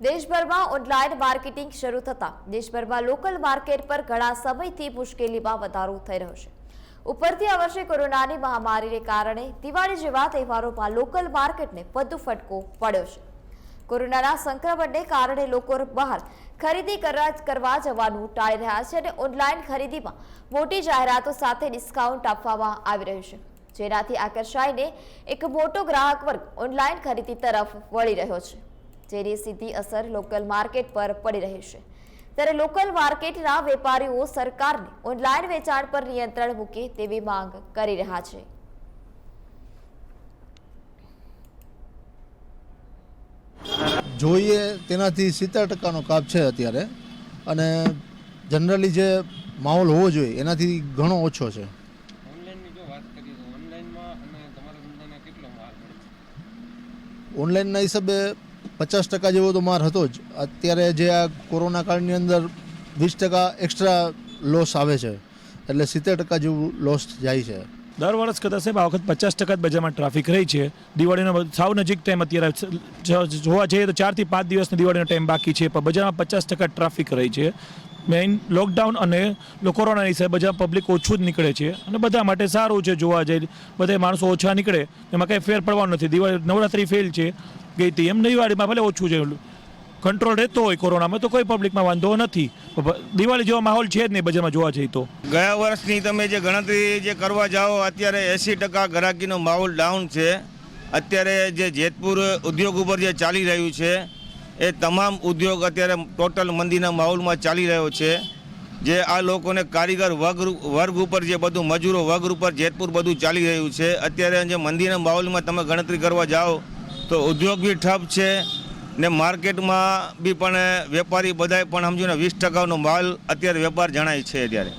દેશભરમાં online marketing શરૂ થતાં દેશભરમાં લોકલ માર્કેટ પર ઘણા સમયથી મુશ્કેલીમાં વધારો થઈ રહ્યો છે। ઉપરથી આ વર્ષે કોરોનાની મહામારીને કારણે દિવાળી જેવા તહેવારોમાં લોકલ માર્કેટને વધુ ફટકો પડ્યો છે। કોરોનાના સંક્રમણને કારણે લોકો બહાર ખરીદી કરવા જવાનું ટાળી રહ્યા છે અને ઓનલાઈન ખરીદીમાં મોટી જાહેરાતો સાથે ડિસ્કાઉન્ટ આપવામાં આવી રહ્યું છે, જેનાથી આકર્ષાઈને એક મોટો ગ્રાહક વર્ગ ઓનલાઈન ખરીદી તરફ વળી રહ્યો છે, જેની સીધી અસર લોકલ માર્કેટ પર પડી રહી છે। ત્યારે લોકલ માર્કેટના વેપારીઓ સરકારને ઓનલાઈન વેચાણ પર નિયંત્રણ મૂકે તેવી માંગ કરી રહ્યા છે। જોઈએ તેનાથી 70% કાપ છે અત્યારે, અને જનરલી જે માહોલ હોવો જોઈએ એનાથી ઘણો ઓછો છે। ઓનલાઈનના હિસાબે 50% જેવો તો માર હતો જ। અત્યારે જે આ કોરોના કાળની અંદર 20% એક્સ્ટ્રા લોસ આવે છે, એટલે 70% જેવું લોસ જાય છે। દર વર્ષ કરતાં સાહેબ આ વખત 50% બજારમાં ટ્રાફિક રહી છે। દિવાળીનો સાવ નજીક ટાઈમ અત્યારે જોવા જઈએ તો 4 થી 5 દિવસનો દિવાળીનો ટાઈમ બાકી છે, પણ બજારમાં 50% ટ્રાફિક રહી છે। મેઇન લોકડાઉન અને કોરોનાના હિસાબે બજાર પબ્લિક ઓછું જ નીકળે છે, અને બધા માટે સારું છે। જોવા જઈએ બધા માણસો ઓછા નીકળે એમાં કંઈ ફેર પડવાનું નથી। દિવાળી નવરાત્રી ફેલ છે ગઈ હતી, એમ દિવાળીમાં ભલે ઓછું છે, કંટ્રોલ રહેતો હોય કોરોનામાં તો કોઈ પબ્લિકમાં વાંધો નથી। દિવાળી જેવો માહોલ છે જ નહીં બજારમાં જોવા જઈએ તો। ગયા વર્ષની તમે જે ગણતરી જે કરવા જાઓ, અત્યારે 80% ગ્રાહકીનો માહોલ ડાઉન છે। અત્યારે જે જેતપુર ઉદ્યોગ ઉપર જે ચાલી રહ્યું છે એ તમામ ઉદ્યોગ અત્યારે ટોટલ મંદીના માહોલમાં ચાલી રહ્યો છે। જે આ લોકોને કારીગર વર્ગ ઉપર જે બધું મજૂરો વર્ગ ઉપર જેતપુર બધું ચાલી રહ્યું છે। અત્યારે જે મંદીના માહોલમાં તમે ગણતરી કરવા જાઓ તો ઉદ્યોગ બી ઠપ છે ને માર્કેટમાં બી પણ વેપારી બધાય પણ સમજો ને 20%નો માલ અત્યારે વેપાર જણાય છે અત્યારે।